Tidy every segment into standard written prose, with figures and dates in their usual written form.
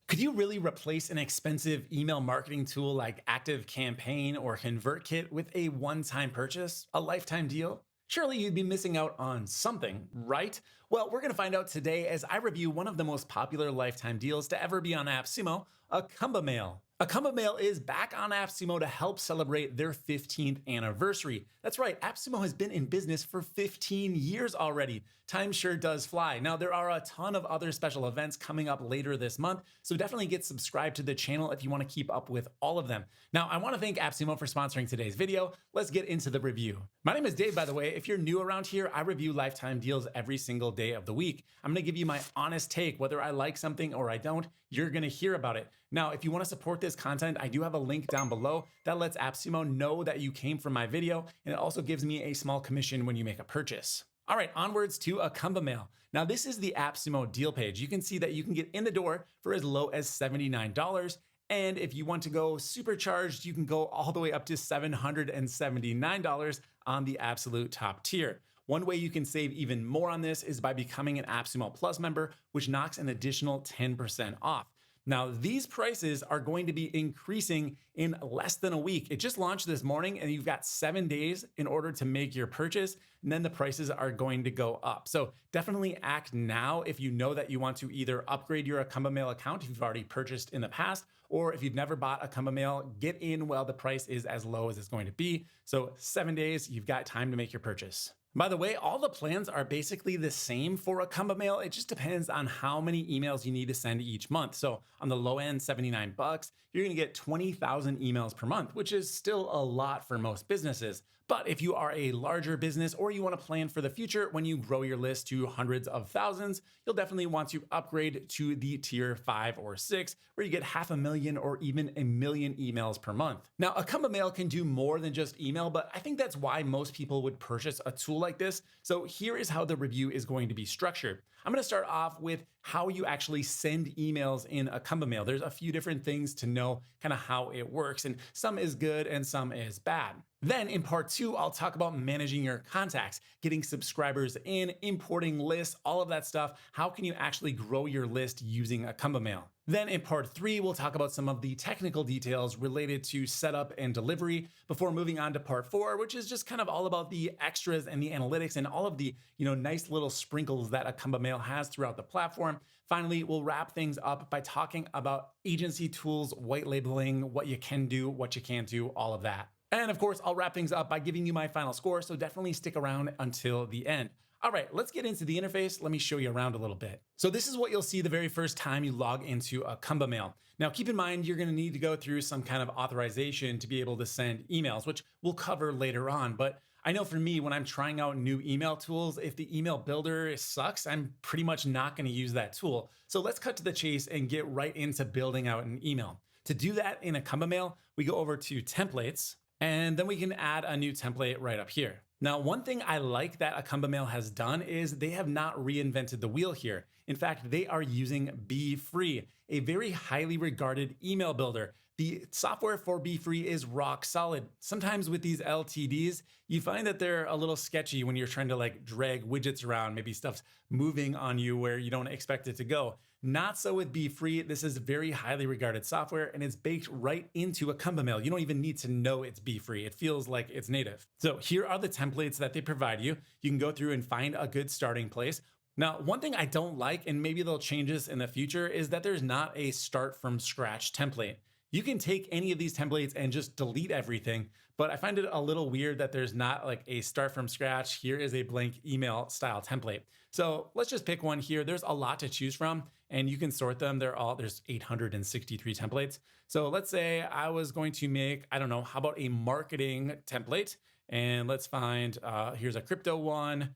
Could you really replace an expensive email marketing tool like ActiveCampaign or ConvertKit with a one-time purchase, a lifetime deal? Surely you'd be missing out on something, right? Well, we're going to find out today as I review one of the most popular lifetime deals to ever be on AppSumo, Acumbamail. Acumbamail is back on AppSumo to help celebrate their 15th anniversary. That's right, AppSumo has been in business for 15 years already. Time sure does fly. Now, there are a ton of other special events coming up later this month, so definitely get subscribed to the channel if you want to keep up with all of them. Now, I want to thank AppSumo for sponsoring today's video. Let's get into the review. My name is Dave, by the way. If you're new around here, I review lifetime deals every single day of the week. I'm going to give you my honest take. Whether I like something or I don't, you're going to hear about it. Now, if you want to support this content, I do have a link down below that lets AppSumo know that you came from my video, and it also gives me a small commission when you make a purchase. All right, onwards to Acumbamail. Now, this is the AppSumo deal page. You can see that you can get in the door for as low as $79. And if you want to go supercharged, you can go all the way up to $779 on the absolute top tier. One way you can save even more on this is by becoming an AppSumo Plus member, which knocks an additional 10% off. Now, these prices are going to be increasing in less than a week. It just launched this morning and you've got 7 days in order to make your purchase, and then the prices are going to go up. So definitely act now if you know that you want to either upgrade your Acumbamail account if you've already purchased in the past, or if you've never bought Acumbamail, get in while the price is as low as it's going to be. So 7 days, you've got time to make your purchase. By the way, all the plans are basically the same for Acumbamail. It just depends on how many emails you need to send each month. So on the low end, $79, you're gonna get 20,000 emails per month, which is still a lot for most businesses. But if you are a larger business or you wanna plan for the future when you grow your list to hundreds of thousands, you'll definitely want to upgrade to the tier 5 or 6, where you get 500,000 or even 1,000,000 emails per month. Now, Acumbamail can do more than just email, but I think that's why most people would purchase a tool like this. So here is how the review is going to be structured. I'm going to start off with how you actually send emails in Acumbamail. There's a few different things to know kind of how it works, and some is good and some is bad. Then in part 2, I'll talk about managing your contacts, getting subscribers in, importing lists, all of that stuff. How can you actually grow your list using Acumbamail? Then in part 3, we'll talk about some of the technical details related to setup and delivery before moving on to part 4, which is just kind of all about the extras and the analytics and all of the nice little sprinkles that Acumbamail has throughout the platform. Finally, we'll wrap things up by talking about agency tools, white labeling, what you can do, what you can't do, all of that. And of course, I'll wrap things up by giving you my final score, so definitely stick around until the end. All right, let's get into the interface. Let me show you around a little bit. So this is what you'll see the very first time you log into Acumbamail. Now, keep in mind, you're gonna need to go through some kind of authorization to be able to send emails, which we'll cover later on. But I know for me, when I'm trying out new email tools, if the email builder sucks, I'm pretty much not gonna use that tool. So let's cut to the chase and get right into building out an email. To do that in Acumbamail, we go over to templates, and then we can add a new template right up here. Now, one thing I like that Acumbamail has done is they have not reinvented the wheel here. In fact, they are using BeFree, a very highly regarded email builder. The software for BeFree is rock solid. Sometimes with these LTDs, you find that they're a little sketchy when you're trying to like drag widgets around. Maybe stuff's moving on you where you don't expect it to go. Not so with BeFree. This is very highly regarded software and it's baked right into Acumbamail. You don't even need to know it's BeFree. It feels like it's native. So here are the templates that they provide you. You can go through and find a good starting place. Now, one thing I don't like, and maybe they'll change this in the future, is that there's not a start from scratch template. You can take any of these templates and just delete everything, but I find it a little weird that there's not like a start from scratch. Here is a blank email style template. So let's just pick one here. There's a lot to choose from and you can sort them. There's 863 templates. So let's say I was going to make, I don't know, how about a marketing template? And let's find, here's a crypto one.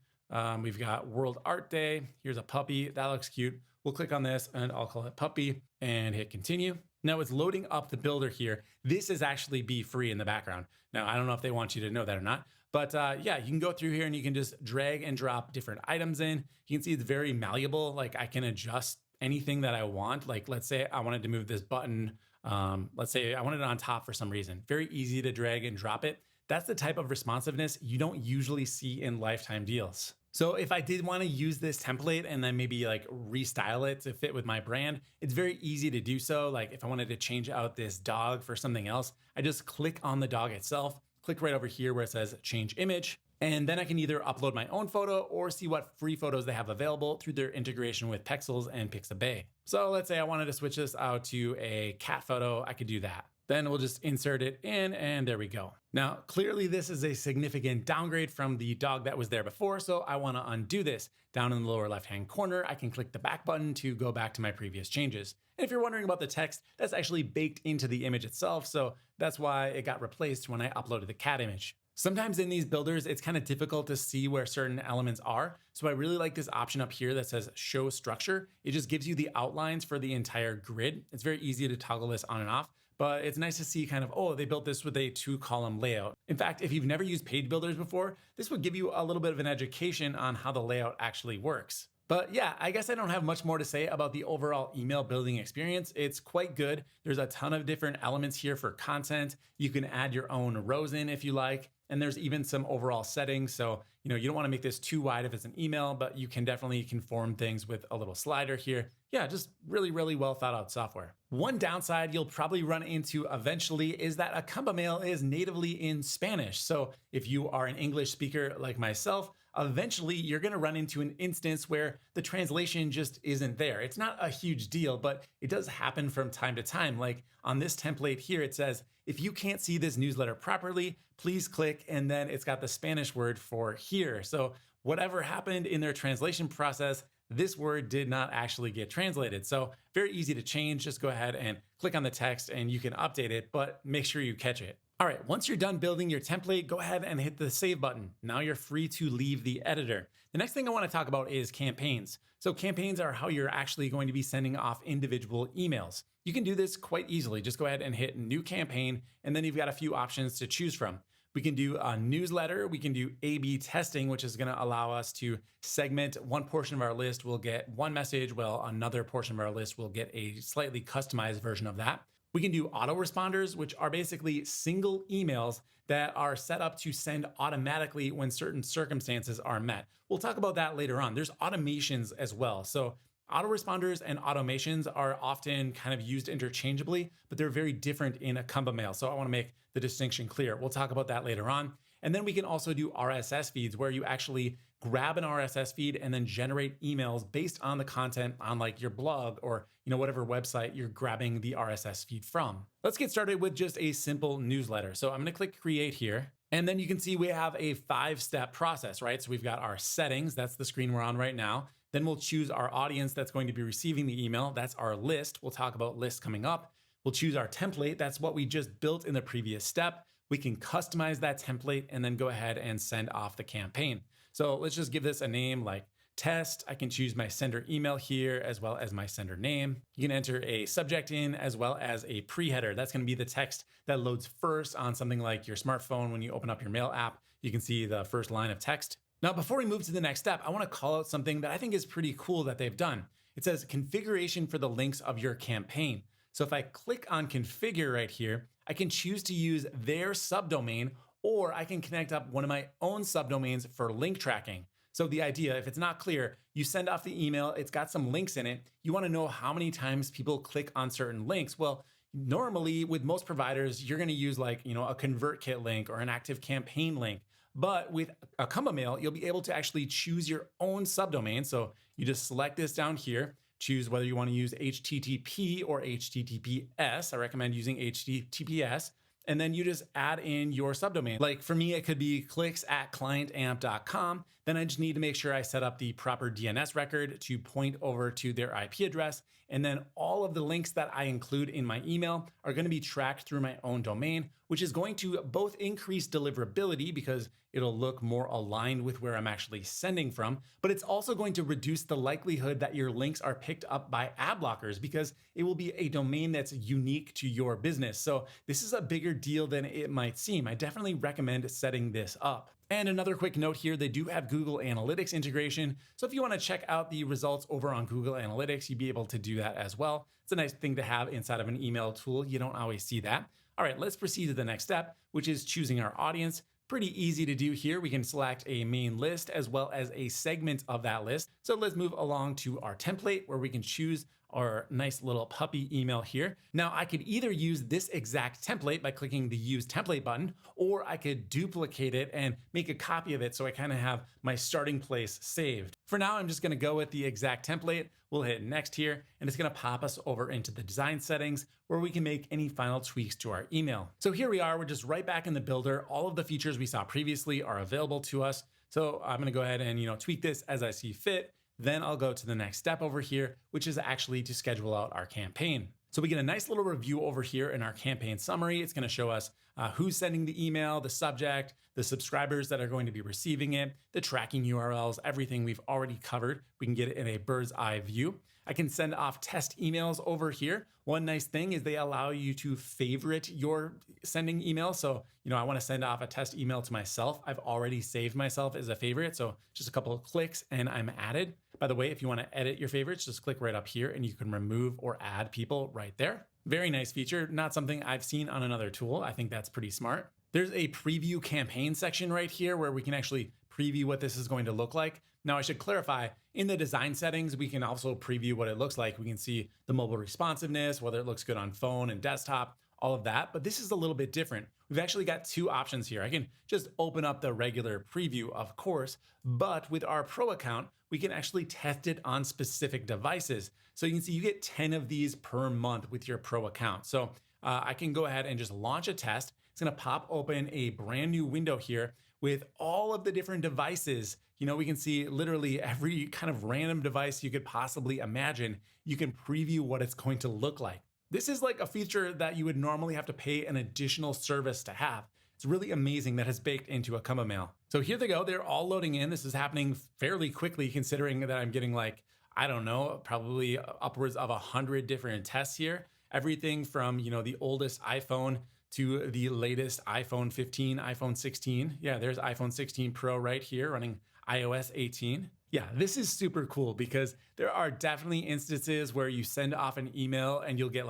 We've got World Art Day. Here's a puppy. That looks cute. We'll click on this and I'll call it puppy and hit continue. Now it's loading up the builder here. This is actually BeFree in the background. Now, I don't know if they want you to know that or not, but yeah, you can go through here and you can just drag and drop different items in. You can see it's very malleable. Like I can adjust anything that I want. Like let's say I wanted to move this button. Let's say I wanted it on top for some reason. Very easy to drag and drop it. That's the type of responsiveness you don't usually see in lifetime deals. So if I did want to use this template and then maybe like restyle it to fit with my brand, it's very easy to do so. Like if I wanted to change out this dog for something else, I just click on the dog itself, click right over here where it says change image. And then I can either upload my own photo or see what free photos they have available through their integration with Pexels and Pixabay. So let's say I wanted to switch this out to a cat photo, I could do that. Then we'll just insert it in and there we go. Now, clearly this is a significant downgrade from the dog that was there before, so I want to undo this. Down in the lower left-hand corner, I can click the back button to go back to my previous changes. And if you're wondering about the text, that's actually baked into the image itself, so that's why it got replaced when I uploaded the cat image. Sometimes in these builders, it's kind of difficult to see where certain elements are. So I really like this option up here that says show structure. It just gives you the outlines for the entire grid. It's very easy to toggle this on and off, but it's nice to see kind of, oh, they built this with a 2-column layout. In fact, if you've never used page builders before, this would give you a little bit of an education on how the layout actually works. But yeah, I guess I don't have much more to say about the overall email building experience. It's quite good. There's a ton of different elements here for content. You can add your own rows in if you like. And there's even some overall settings. So, you don't want to make this too wide if it's an email, but you can definitely conform things with a little slider here. Yeah, just really, really well thought out software. One downside you'll probably run into eventually is that Acumbamail is natively in Spanish. So if you are an English speaker like myself, eventually you're going to run into an instance where the translation just isn't there. It's not a huge deal, but it does happen from time to time. Like on this template here, it says, if you can't see this newsletter properly, please click, and then it's got the Spanish word for here. So whatever happened in their translation process, this word did not actually get translated. So very easy to change. Just go ahead and click on the text and you can update it, but make sure you catch it. All right, once you're done building your template, go ahead and hit the save button. Now you're free to leave the editor. The next thing I want to talk about is campaigns. So campaigns are how you're actually going to be sending off individual emails. You can do this quite easily. Just go ahead and hit new campaign, and then you've got a few options to choose from. We can do a newsletter. We can do A/B testing, which is going to allow us to segment one portion of our list. We'll get one message, while another portion of our list will get a slightly customized version of that. We can do autoresponders, which are basically single emails that are set up to send automatically when certain circumstances are met. We'll talk about that later on. There's automations as well. So autoresponders and automations are often kind of used interchangeably, but they're very different in Acumbamail. So I want to make the distinction clear. We'll talk about that later on. And then we can also do RSS feeds where you actually grab an RSS feed and then generate emails based on the content on like your blog or whatever website you're grabbing the RSS feed from. Let's get started with just a simple newsletter. So I'm going to click create here. And then you can see we have a 5-step process, right? So we've got our settings. That's the screen we're on right now. Then we'll choose our audience that's going to be receiving the email. That's our list. We'll talk about lists coming up. We'll choose our template. That's what we just built in the previous step. We can customize that template and then go ahead and send off the campaign. So let's just give this a name like test. I can choose my sender email here as well as my sender name. You can enter a subject in as well as a pre-header. That's going to be the text that loads first on something like your smartphone. When you open up your mail app, you can see the first line of text. Now, before we move to the next step, I want to call out something that I think is pretty cool that they've done. It says configuration for the links of your campaign. So if I click on configure right here, I can choose to use their subdomain, or I can connect up one of my own subdomains for link tracking. So the idea, if it's not clear, you send off the email, it's got some links in it. You want to know how many times people click on certain links. Well, normally with most providers, you're going to use like, a ConvertKit link or an ActiveCampaign link. But with Acumbamail, you'll be able to actually choose your own subdomain. So you just select this down here, choose whether you want to use HTTP or HTTPS. I recommend using HTTPS. And then you just add in your subdomain. Like for me, it could be clicks@clientamp.com. Then I just need to make sure I set up the proper DNS record to point over to their IP address. And then all of the links that I include in my email are going to be tracked through my own domain, which is going to both increase deliverability because it'll look more aligned with where I'm actually sending from, but it's also going to reduce the likelihood that your links are picked up by ad blockers because it will be a domain that's unique to your business. So this is a bigger deal than it might seem. I definitely recommend setting this up. And another quick note here, they do have Google Analytics integration. So if you want to check out the results over on Google Analytics, you'd be able to do that as well. It's a nice thing to have inside of an email tool. You don't always see that. All right, let's proceed to the next step, which is choosing our audience. pretty easy to do here. We can select a main list as well as a segment of that list. So let's move along to our template where we can choose our nice little puppy email here. Now I could either use this exact template by clicking the use template button, or I could duplicate it and make a copy of it so I kind of have my starting place saved. For now, I'm just gonna go with the exact template. We'll hit next here, and it's gonna pop us over into the design settings where we can make any final tweaks to our email. So here we are, we're just right back in the builder. All of the features we saw previously are available to us. So I'm gonna go ahead and tweak this as I see fit. Then I'll go to the next step over here, which is actually to schedule out our campaign. So we get a nice little review over here in our campaign summary. It's going to show us who's sending the email, the subject, the subscribers that are going to be receiving it, the tracking URLs, everything we've already covered. We can get it in a bird's eye view. I can send off test emails over here. One nice thing is they allow you to favorite your sending email. So, I want to send off a test email to myself. I've already saved myself as a favorite. So just a couple of clicks and I'm added. By the way, if you want to edit your favorites, just click right up here and you can remove or add people right there. Very nice feature. Not something I've seen on another tool. I think that's pretty smart. There's a preview campaign section right here where we can actually preview what this is going to look like. Now I should clarify, in the design settings, we can also preview what it looks like. We can see the mobile responsiveness, whether it looks good on phone and desktop, all of that, but this is a little bit different. We've actually got two options here. I can just open up the regular preview, of course, but with our pro account, we can actually test it on specific devices. So you can see you get 10 of these per month with your pro account. So I can go ahead and just launch a test. It's gonna pop open a brand new window here with all of the different devices. We can see literally every kind of random device you could possibly imagine. You can preview what it's going to look like. This is like a feature that you would normally have to pay an additional service to have. It's really amazing that it's baked into Acumbamail. So here they go, they're all loading in. This is happening fairly quickly considering that I'm getting probably upwards of 100 different tests here. Everything from, the oldest iPhone to the latest iPhone 15, iPhone 16. Yeah, there's iPhone 16 Pro right here running iOS 18. Yeah, this is super cool because there are definitely instances where you send off an email and you'll get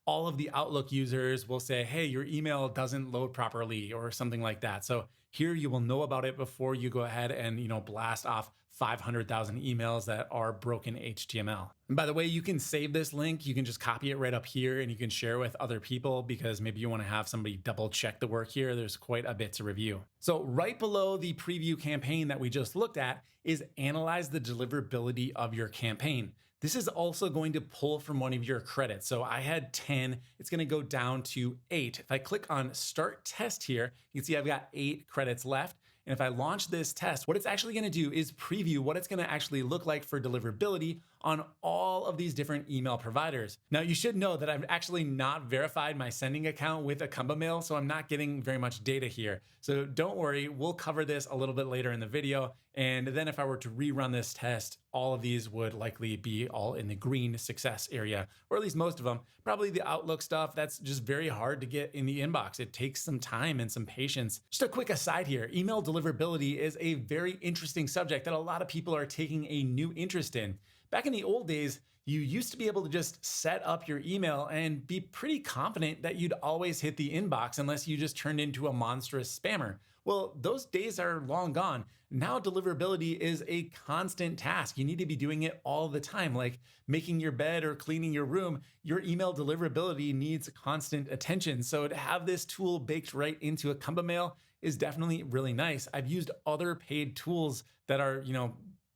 all of the Outlook users will say, hey, your email doesn't load properly or something like that. So here you will know about it before you go ahead and blast off 500,000 emails that are broken HTML. And by the way, you can save this link. You can just copy it right up here and you can share with other people because maybe you want to have somebody double check the work here. There's quite a bit to review. So right below the preview campaign that we just looked at is analyze the deliverability of your campaign. This is also going to pull from one of your credits. So I had 10, it's gonna go down to 8. If I click on start test here, you can see I've got 8 credits left. And if I launch this test, what it's actually gonna do is preview what it's gonna actually look like for deliverability on all of these different email providers. Now you should know that I've actually not verified my sending account with Acumbamail, so I'm not getting very much data here. So don't worry, we'll cover this a little bit later in the video. And then if I were to rerun this test, all of these would likely be all in the green success area, or at least most of them. Probably the Outlook stuff, that's just very hard to get in the inbox. It takes some time and some patience. Just a quick aside here, email deliverability is a very interesting subject that a lot of people are taking a new interest in. Back in the old days, you used to be able to just set up your email and be pretty confident that you'd always hit the inbox unless you just turned into a monstrous spammer. Well, those days are long gone. Now deliverability is a constant task. You need to be doing it all the time, like making your bed or cleaning your room. Your email deliverability needs constant attention. So to have this tool baked right into Acumbamail is definitely really nice. I've used other paid tools that are,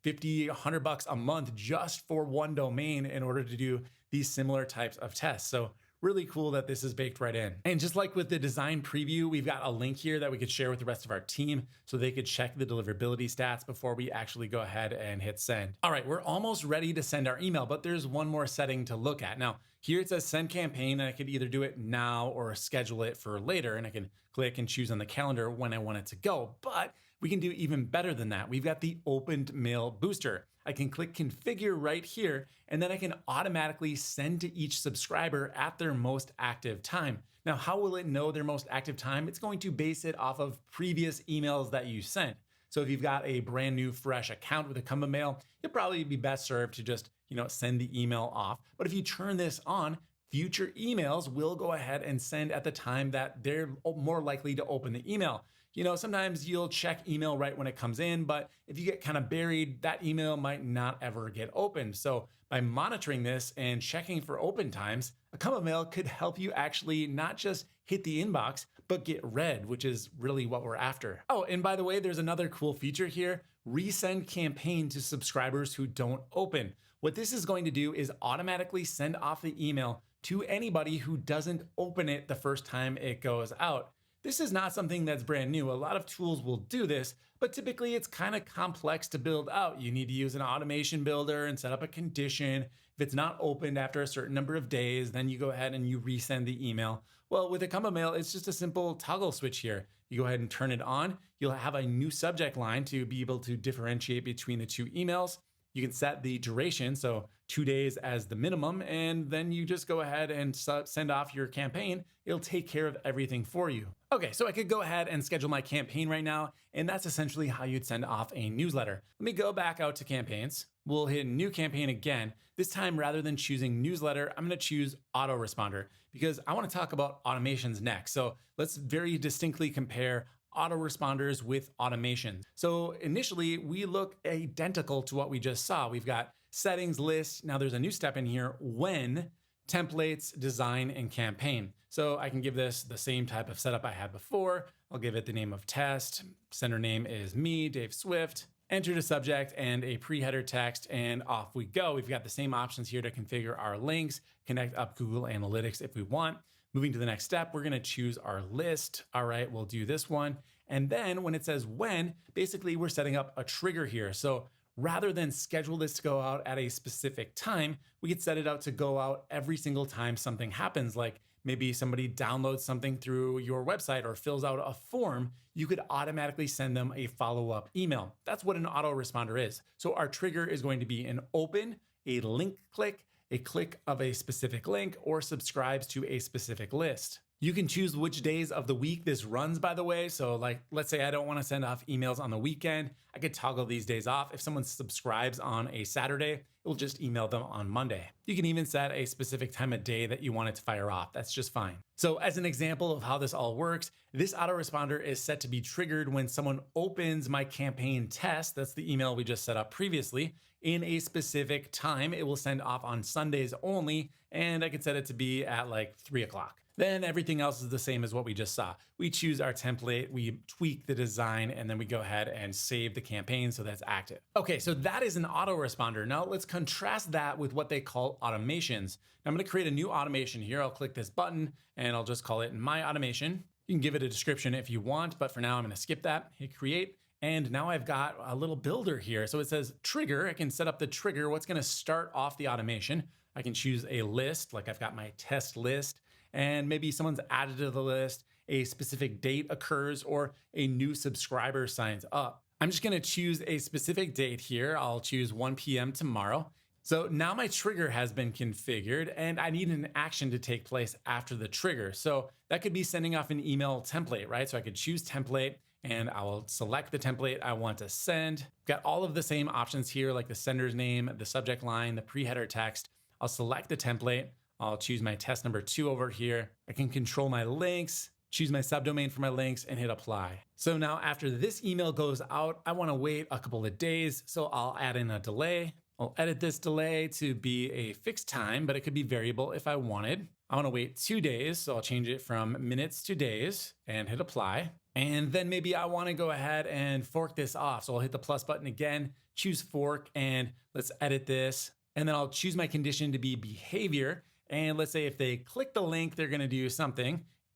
$50, $100 a month just for one domain in order to do these similar types of tests. So really cool that this is baked right in. And just like with the design preview, we've got a link here that we could share with the rest of our team so they could check the deliverability stats before we actually go ahead and hit send. All right, we're almost ready to send our email, but there's one more setting to look at. Now, here it says send campaign, and I could either do it now or schedule it for later, and I can click and choose on the calendar when I want it to go. But we can do even better than that. We've got the opened mail booster. I can click configure right here, and then I can automatically send to each subscriber at their most active time. Now, how will it know their most active time? It's going to base it off of previous emails that you sent. So if you've got a brand new fresh account with Acumbamail, you'll probably be best served to just, send the email off. But if you turn this on, future emails will go ahead and send at the time that they're more likely to open the email. sometimes you'll check email right when it comes in, but if you get kind of buried, that email might not ever get opened. So by monitoring this and checking for open times, Acumbamail could help you actually not just hit the inbox, but get read, which is really what we're after. Oh, and by the way, there's another cool feature here, resend campaign to subscribers who don't open. What this is going to do is automatically send off the email to anybody who doesn't open it the first time it goes out. This is not something that's brand new. A lot of tools will do this, but typically it's kind of complex to build out. You need to use an automation builder and set up a condition. If it's not opened after a certain number of days, then you go ahead and you resend the email. Well, with Acumbamail, it's just a simple toggle switch here. You go ahead and turn it on. You'll have a new subject line to be able to differentiate between the two emails. You can set the duration, so 2 days as the minimum, and then you just go ahead and send off your campaign. It'll take care of everything for you. Okay, so I could go ahead and schedule my campaign right now, and that's essentially how you'd send off a newsletter. Let me go back out to campaigns. We'll hit new campaign again. This time, rather than choosing newsletter, I'm gonna choose autoresponder because I wanna talk about automations next. So let's very distinctly compare autoresponders with automation. So initially we look identical to what we just saw. We've got settings, list. Now there's a new step in here, when, templates, design, and campaign. So I can give this the same type of setup I had before. I'll give it the name of test. Sender name is me, Dave Swift. Enter the subject and a pre-header text, and off we go. We've got the same options here to configure our links, connect up Google Analytics if we want. Moving to the next step, we're gonna choose our list. All right, we'll do this one. And then when it says when, basically we're setting up a trigger here. So rather than schedule this to go out at a specific time, we could set it out to go out every single time something happens, like maybe somebody downloads something through your website or fills out a form, you could automatically send them a follow-up email. That's what an autoresponder is. So our trigger is going to be an open, a link click, a click of a specific link, or subscribes to a specific list. You can choose which days of the week this runs, by the way. So like, let's say I don't want to send off emails on the weekend. I could toggle these days off. If someone subscribes on a Saturday, it will just email them on Monday. You can even set a specific time of day that you want it to fire off. That's just fine. So as an example of how this all works, this autoresponder is set to be triggered when someone opens my campaign test. That's the email we just set up previously. In a specific time, it will send off on Sundays only, and I could set it to be at like 3 o'clock. Then everything else is the same as what we just saw. We choose our template, we tweak the design, and then we go ahead and save the campaign so that's active. Okay, so that is an autoresponder. Now let's contrast that with what they call automations. Now I'm gonna create a new automation here. I'll click this button and I'll just call it my automation. You can give it a description if you want, but for now I'm gonna skip that, hit create. And now I've got a little builder here. So it says trigger. I can set up the trigger, what's gonna start off the automation. I can choose a list, like I've got my test list, and maybe someone's added to the list, a specific date occurs, or a new subscriber signs up. I'm just gonna choose a specific date here. I'll choose 1 p.m. tomorrow. So now my trigger has been configured and I need an action to take place after the trigger. So that could be sending off an email template, right? So I could choose template and I will select the template I want to send. Got all of the same options here, like the sender's name, the subject line, the pre-header text. I'll select the template. I'll choose my test number 2 over here. I can control my links, choose my subdomain for my links, and hit apply. So now after this email goes out, I wanna wait a couple of days, so I'll add in a delay. I'll edit this delay to be a fixed time, but it could be variable if I wanted. I wanna wait 2 days, so I'll change it from minutes to days and hit apply. And then maybe I wanna go ahead and fork this off. So I'll hit the plus button again, choose fork, and let's edit this. And then I'll choose my condition to be behavior. And let's say if they click the link, they're gonna do something.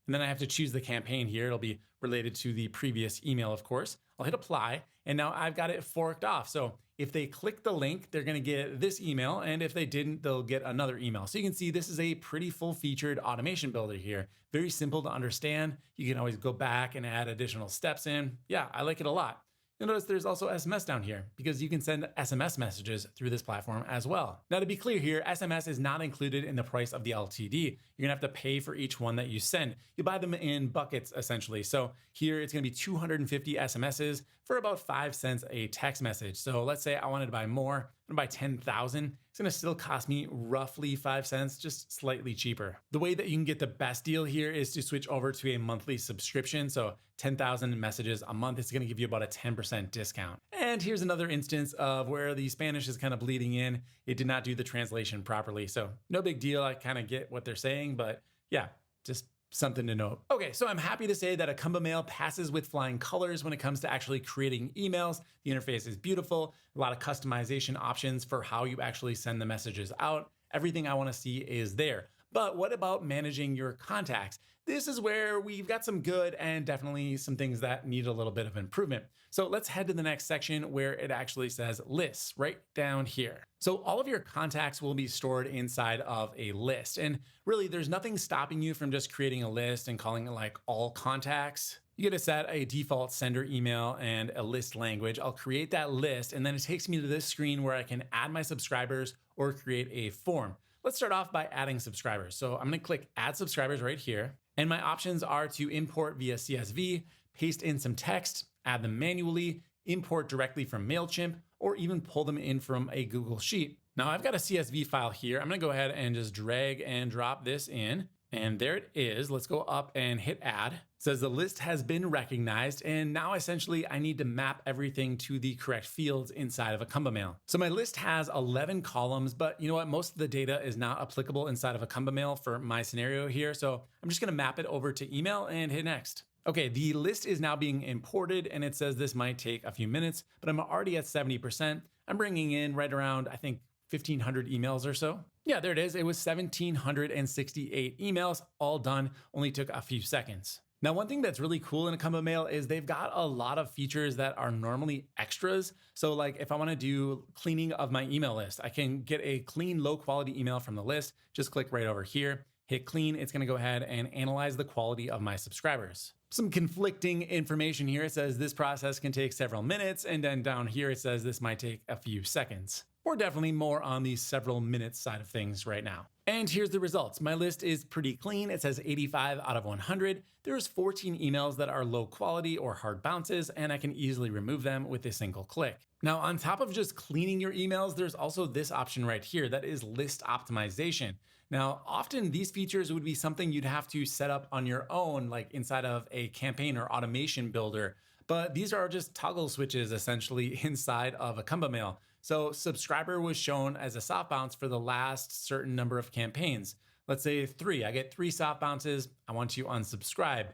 And then I have to choose the campaign here. It'll be related to the previous email, of course. I'll hit apply, and now I've got it forked off. So if they click the link, they're gonna get this email, and if they didn't, they'll get another email. So you can see this is a pretty full-featured automation builder here. Very simple to understand. You can always go back and add additional steps in. Yeah, I like it a lot. You'll notice there's also SMS down here because you can send SMS messages through this platform as well. Now to be clear here, SMS is not included in the price of the LTD. You're gonna have to pay for each one that you send. You buy them in buckets essentially. So here it's gonna be 250 SMSs for about 5 cents a text message. So let's say I wanted to buy more. I'm gonna buy 10,000. It's gonna still cost me roughly 5 cents, just slightly cheaper. The way that you can get the best deal here is to switch over to a monthly subscription. So 10,000 messages a month is gonna give you about a 10% discount. And here's another instance of where the Spanish is kind of bleeding in. It did not do the translation properly. So no big deal. I kind of get what they're saying, but yeah, just something to note. Okay, so I'm happy to say that Acumbamail passes with flying colors when it comes to actually creating emails. The interface is beautiful, a lot of customization options for how you actually send the messages out. Everything I want to see is there. But what about managing your contacts? This is where we've got some good and definitely some things that need a little bit of improvement. So let's head to the next section where it actually says lists right down here. So all of your contacts will be stored inside of a list. And really, there's nothing stopping you from just creating a list and calling it like all contacts. You get to set a default sender email and a list language. I'll create that list, and then it takes me to this screen where I can add my subscribers or create a form. Let's start off by adding subscribers. So I'm gonna click add subscribers right here. And my options are to import via CSV, paste in some text, add them manually, import directly from MailChimp, or even pull them in from a Google Sheet. Now I've got a CSV file here. I'm gonna go ahead and just drag and drop this in. And there it is. Let's go up and hit add. It says the list has been recognized. And now essentially I need to map everything to the correct fields inside of Acumbamail. So my list has 11 columns, but you know what? Most of the data is not applicable inside of Acumbamail for my scenario here. So I'm just gonna map it over to email and hit next. Okay, the list is now being imported and it says this might take a few minutes, but I'm already at 70%. I'm bringing in right around, I think, 1,500 emails or so. Yeah, there it is. It was 1,768 emails, all done, only took a few seconds. Now, one thing that's really cool in Acumbamail is they've got a lot of features that are normally extras. So like if I wanna do cleaning of my email list, I can get a clean, low quality email from the list, just click right over here, hit clean, it's gonna go ahead and analyze the quality of my subscribers. Some conflicting information here. It says this process can take several minutes, and then down here it says this might take a few seconds. We're definitely more on the several minutes side of things right now. And here's the results. My list is pretty clean. It says 85 out of 100. There's 14 emails that are low quality or hard bounces, and I can easily remove them with a single click. Now, on top of just cleaning your emails, there's also this option right here that is list optimization. Now, often these features would be something you'd have to set up on your own, like inside of a campaign or automation builder, but these are just toggle switches essentially inside of Acumbamail. So subscriber was shown as a soft bounce for the last certain number of campaigns. Let's say 3, I get 3 soft bounces, I want to unsubscribe.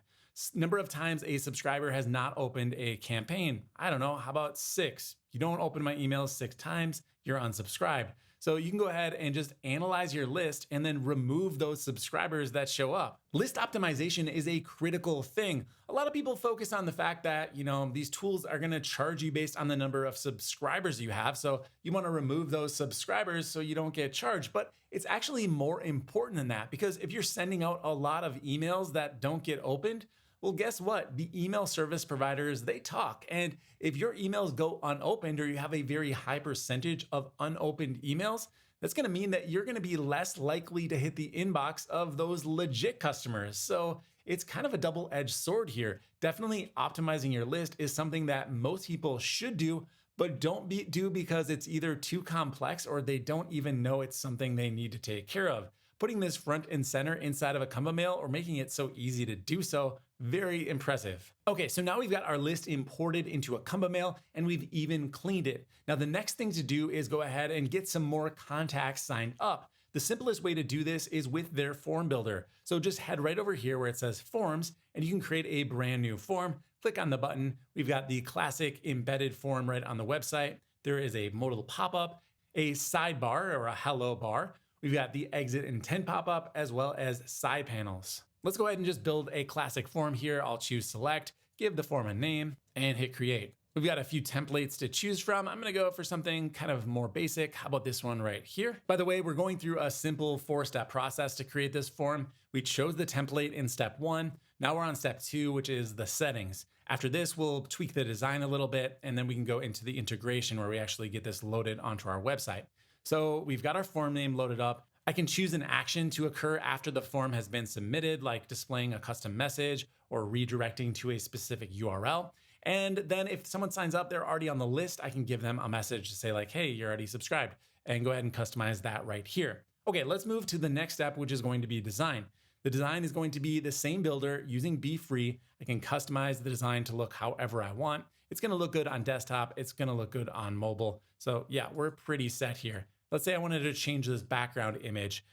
Number of times a subscriber has not opened a campaign, I don't know, how about 6? You don't open my emails 6 times, you're unsubscribed. So you can go ahead and just analyze your list and then remove those subscribers that show up. List optimization is a critical thing. A lot of people focus on the fact that, these tools are gonna charge you based on the number of subscribers you have. So you wanna remove those subscribers so you don't get charged. But it's actually more important than that, because if you're sending out a lot of emails that don't get opened, well, guess what? The email service providers, they talk. And if your emails go unopened, or you have a very high percentage of unopened emails, that's gonna mean that you're gonna be less likely to hit the inbox of those legit customers. So it's kind of a double-edged sword here. Definitely optimizing your list is something that most people should do, but don't do because it's either too complex or they don't even know it's something they need to take care of. Putting this front and center inside of Acumbamail, or making it so easy to do so, very impressive. Okay, so now we've got our list imported into Acumbamail and we've even cleaned it. Now the next thing to do is go ahead and get some more contacts signed up. The simplest way to do this is with their form builder. So just head right over here where it says forms, and you can create a brand new form. Click on the button. We've got the classic embedded form right on the website. There is a modal pop-up, a sidebar or a hello bar. We've got the exit intent pop-up, as well as side panels. Let's go ahead and just build a classic form here. I'll choose select, give the form a name, and hit create. We've got a few templates to choose from. I'm gonna go for something kind of more basic. How about this one right here? By the way, we're going through a simple 4-step process to create this form. We chose the template in step 1. Now we're on step 2, which is the settings. After this, we'll tweak the design a little bit, and then we can go into the integration where we actually get this loaded onto our website. So we've got our form name loaded up. I can choose an action to occur after the form has been submitted, like displaying a custom message or redirecting to a specific URL. And then if someone signs up, they're already on the list, I can give them a message to say like, hey, you're already subscribed, and go ahead and customize that right here. Okay, let's move to the next step, which is going to be design. The design is going to be the same builder using Be Free. I can customize the design to look however I want. It's going to look good on desktop. It's going to look good on mobile. So yeah, we're pretty set here. Let's say I wanted to change this background image.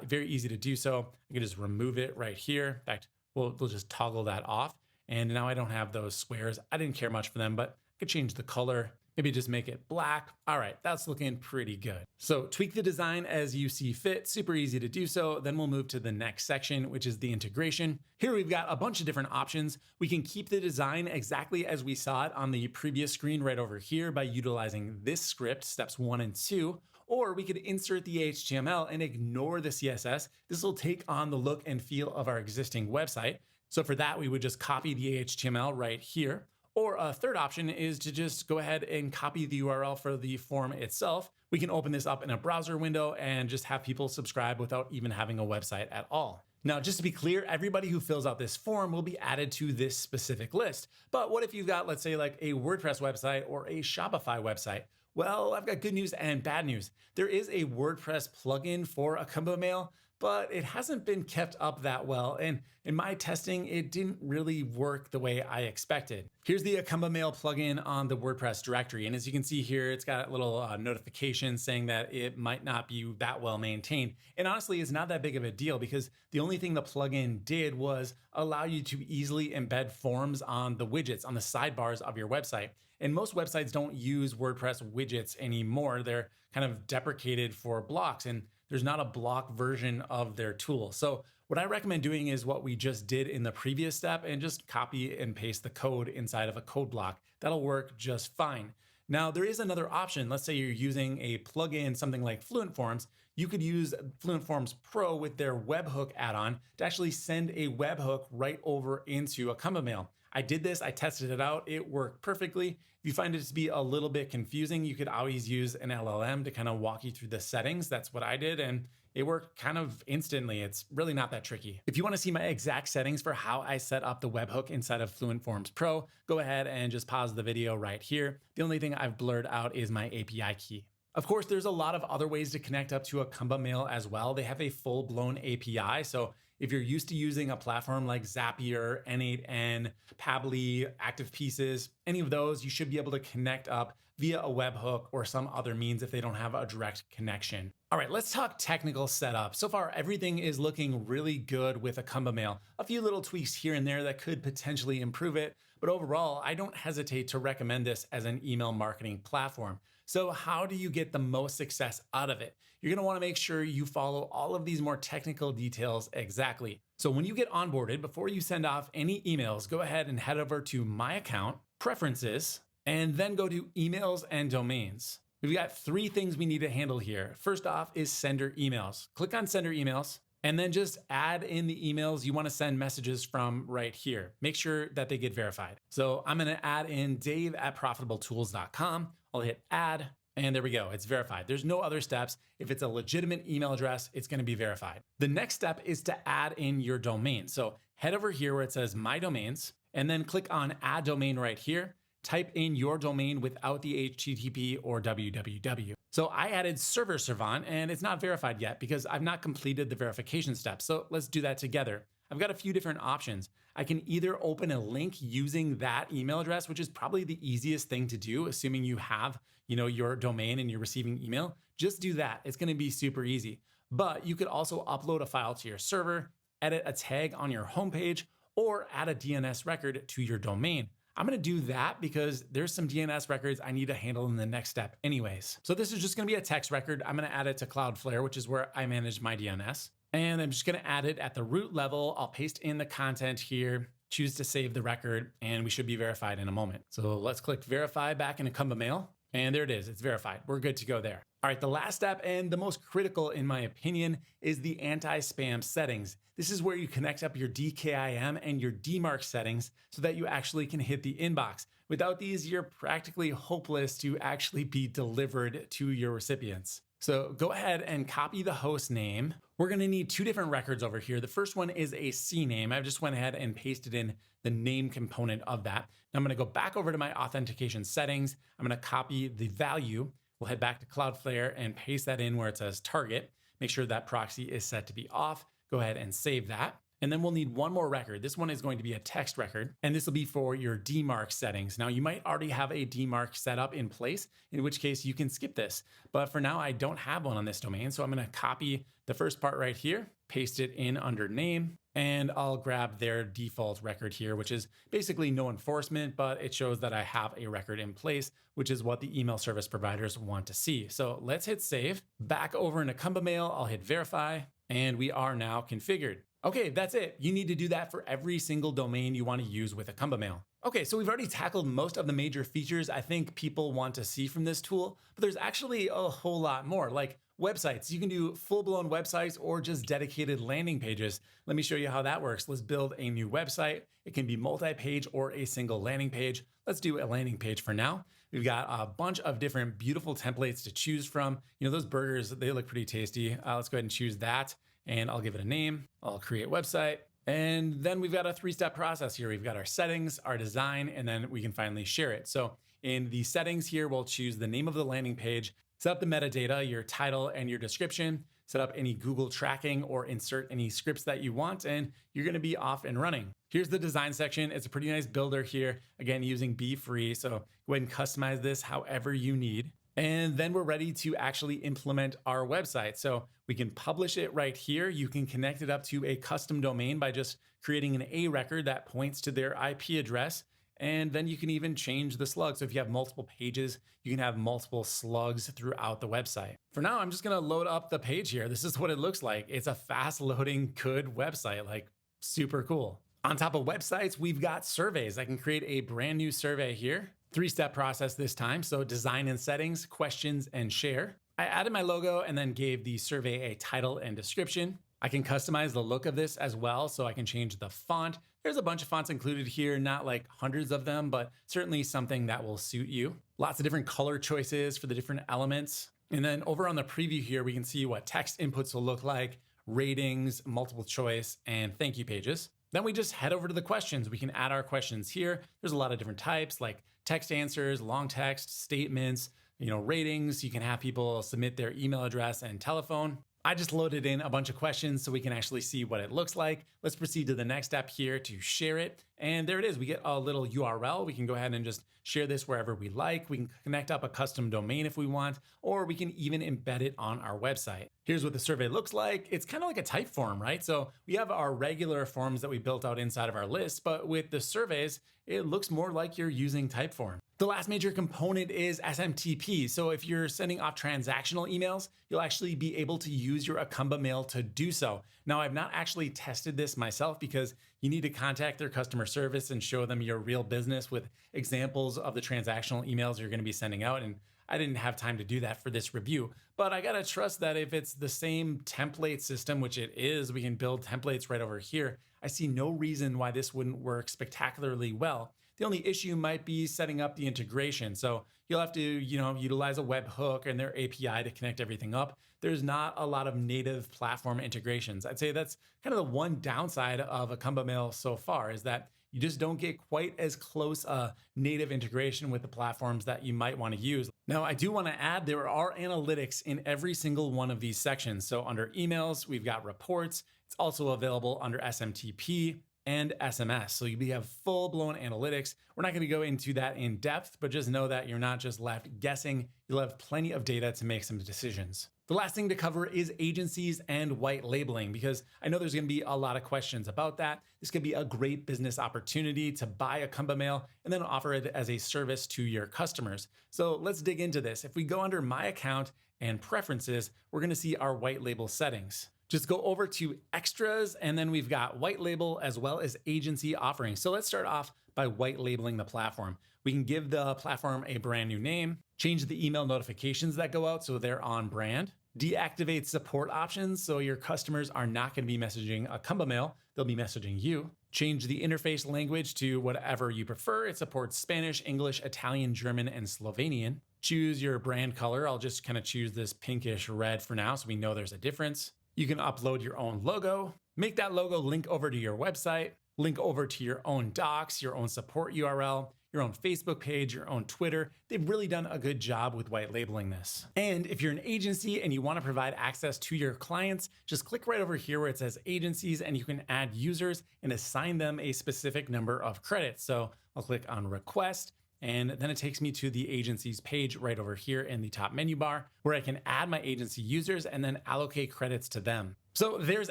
Very easy to do so. I can just remove it right here. In fact, we'll just toggle that off. And now I don't have those squares. I didn't care much for them, but I could change the color. Maybe just make it black. All right, that's looking pretty good. So tweak the design as you see fit, super easy to do so. Then we'll move to the next section, which is the integration. Here we've got a bunch of different options. We can keep the design exactly as we saw it on the previous screen right over here by utilizing this script, steps 1 and 2, or we could insert the HTML and ignore the CSS. This will take on the look and feel of our existing website. So for that, we would just copy the HTML right here. Or a third option is to just go ahead and copy the URL for the form itself. We can open this up in a browser window and just have people subscribe without even having a website at all. Now, just to be clear, everybody who fills out this form will be added to this specific list. But what if you've got, let's say, like a WordPress website or a Shopify website? Well, I've got good news and bad news. There is a WordPress plugin for Acumbamail, but it hasn't been kept up that well. And in my testing, it didn't really work the way I expected. Here's the Acumbamail plugin on the WordPress directory. And as you can see here, it's got a little notification saying that it might not be that well maintained. And honestly, it's not that big of a deal because the only thing the plugin did was allow you to easily embed forms on the widgets, on the sidebars of your website. And most websites don't use WordPress widgets anymore. They're kind of deprecated for blocks, and there's not a block version of their tool. So what I recommend doing is what we just did in the previous step and just copy and paste the code inside of a code block. That'll work just fine. Now, there is another option. Let's say you're using a plugin, something like Fluent Forms. You could use Fluent Forms Pro with their webhook add-on to actually send a webhook right over into Acumbamail. I did this, I tested it out, it worked perfectly. If you find it to be a little bit confusing, you could always use an LLM to kind of walk you through the settings. That's what I did, and it worked kind of instantly. It's really not that tricky. If you want to see my exact settings for how I set up the webhook inside of Fluent Forms Pro, go ahead and just pause the video right here. The only thing I've blurred out is my API key. Of course, there's a lot of other ways to connect up to Acumbamail as well. They have a full-blown API, so if you're used to using a platform like Zapier, N8N, Pabbly, Active Pieces, any of those, you should be able to connect up via a webhook or some other means if they don't have a direct connection. All right, let's talk technical setup. So far, everything is looking really good with Acumbamail. A few little tweaks here and there that could potentially improve it, but overall, I don't hesitate to recommend this as an email marketing platform. So how do you get the most success out of it? You're gonna wanna make sure you follow all of these more technical details exactly. So when you get onboarded, before you send off any emails, go ahead and head over to My Account, Preferences, and then go to Emails and Domains. We've got 3 things we need to handle here. First off is Sender Emails. Click on Sender Emails, and then just add in the emails you wanna send messages from right here. Make sure that they get verified. So I'm gonna add in dave@profitablетools.com. I'll hit add, and there we go, it's verified. There's no other steps. If it's a legitimate email address, it's gonna be verified. The next step is to add in your domain. So head over here where it says My Domains, and then click on Add Domain right here. Type in your domain without the HTTP or www. So I added server servant, and it's not verified yet because I've not completed the verification steps. So let's do that together. I've got a few different options. I can either open a link using that email address, which is probably the easiest thing to do, assuming you have, your domain and you're receiving email. Just do that. It's gonna be super easy. But you could also upload a file to your server, edit a tag on your homepage, or add a DNS record to your domain. I'm gonna do that because there's some DNS records I need to handle in the next step anyways. So this is just gonna be a text record. I'm gonna add it to Cloudflare, which is where I manage my DNS. And I'm just gonna add it at the root level. I'll paste in the content here, choose to save the record, and we should be verified in a moment. So let's click verify back in Acumbamail. And there it is, it's verified. We're good to go there. All right, the last step and the most critical in my opinion is the anti-spam settings. This is where you connect up your DKIM and your DMARC settings so that you actually can hit the inbox. Without these, you're practically hopeless to actually be delivered to your recipients. So go ahead and copy the host name, We're going to need two different records over here. The first one is a CNAME. I've just went ahead and pasted in the name component of that. Now I'm going to go back over to my authentication settings. I'm going to copy the value. We'll head back to Cloudflare and paste that in where it says target. Make sure that proxy is set to be off. Go ahead and save that. And then we'll need one more record. This one is going to be a text record, and this will be for your DMARC settings. Now, you might already have a DMARC set up in place, in which case you can skip this. But for now, I don't have one on this domain, so I'm going to copy the first part right here, paste it in under name, and I'll grab their default record here, which is basically no enforcement, but it shows that I have a record in place, which is what the email service providers want to see. So let's hit save. Back over in Acumbamail, I'll hit verify, and we are now configured. Okay, that's it. You need to do that for every single domain you want to use with Acumbamail. Okay, so we've already tackled most of the major features I think people want to see from this tool, but there's actually a whole lot more, like websites. You can do full-blown websites or just dedicated landing pages. Let me show you how that works. Let's build a new website. It can be multi-page or a single landing page. Let's do a landing page for now. We've got a bunch of different beautiful templates to choose from. You know, those burgers, they look pretty tasty. Let's go ahead and choose that. And I'll give it a name. I'll create website. And then we've got a three-step process here. We've got our settings, our design, and then we can finally share it. So in the settings here, we'll choose the name of the landing page, set up the metadata, your title and your description, set up any Google tracking or insert any scripts that you want, and you're gonna be off and running. Here's the design section. It's a pretty nice builder here. Again, using Be Free. So go ahead and customize this however you need. And then we're ready to actually implement our website. So we can publish it right here. You can connect it up to a custom domain by just creating an A record that points to their IP address. And then you can even change the slug. So if you have multiple pages, you can have multiple slugs throughout the website. For now, I'm just gonna load up the page here. This is what it looks like. It's a fast loading, good website, like super cool. On top of websites, we've got surveys. I can create a brand new survey here. Three-step process this time. So design and settings, questions, and share. I added my logo and then gave the survey a title and description. I can customize the look of this as well, so I can change the font. There's a bunch of fonts included here, not like hundreds of them, but certainly something that will suit you. Lots of different color choices for the different elements. And then over on the preview here, we can see what text inputs will look like, ratings, multiple choice, and thank you pages. Then we just head over to the questions. We can add our questions here. There's a lot of different types like text answers, long text, statements, ratings. You can have people submit their email address and telephone. I just loaded in a bunch of questions so we can actually see what it looks like. Let's proceed to the next step here to share it. And there it is. We get a little URL. We can go ahead and just share this wherever we like. We can connect up a custom domain if we want, or we can even embed it on our website. Here's what the survey looks like. It's kind of like a type form, right? So we have our regular forms that we built out inside of our list, but with the surveys, it looks more like you're using Typeform. The last major component is SMTP. So if you're sending off transactional emails, you'll actually be able to use your Acumbamail to do so. Now, I've not actually tested this myself because you need to contact their customer service and show them your real business with examples of the transactional emails you're going to be sending out. And I didn't have time to do that for this review, but I gotta trust that if it's the same template system, which it is, we can build templates right over here. I see no reason why this wouldn't work spectacularly well. The only issue might be setting up the integration. So you'll have to, utilize a webhook and their API to connect everything up. There's not a lot of native platform integrations. I'd say that's kind of the one downside of Acumbamail so far, is that you just don't get quite as close a native integration with the platforms that you might want to use. Now, I do want to add there are analytics in every single one of these sections. So under emails, we've got reports. It's also available under SMTP and SMS. So you have full-blown analytics. We're not going to go into that in depth, but just know that you're not just left guessing. You'll have plenty of data to make some decisions. The last thing to cover is agencies and white labeling, because I know there's going to be a lot of questions about that. This could be a great business opportunity to buy Acumbamail and then offer it as a service to your customers. So let's dig into this. If we go under My Account and Preferences, we're going to see our white label settings. Just go over to Extras, and then we've got white label as well as agency offerings. So let's start off by white labeling the platform. We can give the platform a brand new name, change the email notifications that go out so they're on brand, deactivate support options so your customers are not going to be messaging Acumbamail, they'll be messaging you. Change the interface language to whatever you prefer. It supports Spanish, English, Italian, German, and Slovenian. Choose your brand color. I'll just kind of choose this pinkish red for now so we know there's a difference. You can upload your own logo, make that logo link over to your website, link over to your own docs, your own support URL, your own Facebook page, your own Twitter. They've really done a good job with white labeling this. And if you're an agency and you want to provide access to your clients, just click right over here where it says agencies and you can add users and assign them a specific number of credits. So I'll click on request. And then it takes me to the agency's page right over here in the top menu bar where I can add my agency users and then allocate credits to them. So there's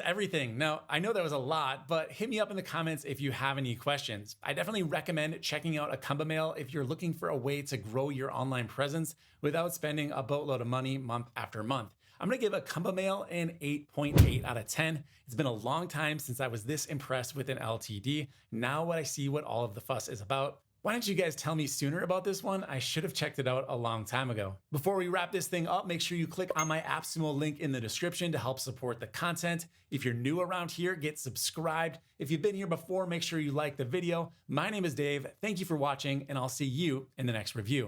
everything. Now, I know that was a lot, but hit me up in the comments if you have any questions. I definitely recommend checking out Acumbamail if you're looking for a way to grow your online presence without spending a boatload of money month after month. I'm gonna give Acumbamail an 8.8 out of 10. It's been a long time since I was this impressed with an LTD. Now when I see what all of the fuss is about, why didn't you guys tell me sooner about this one? I should have checked it out a long time ago. Before we wrap this thing up, make sure you click on my AppSumo link in the description to help support the content. If you're new around here, get subscribed. If you've been here before, make sure you like the video. My name is Dave. Thank you for watching, and I'll see you in the next review.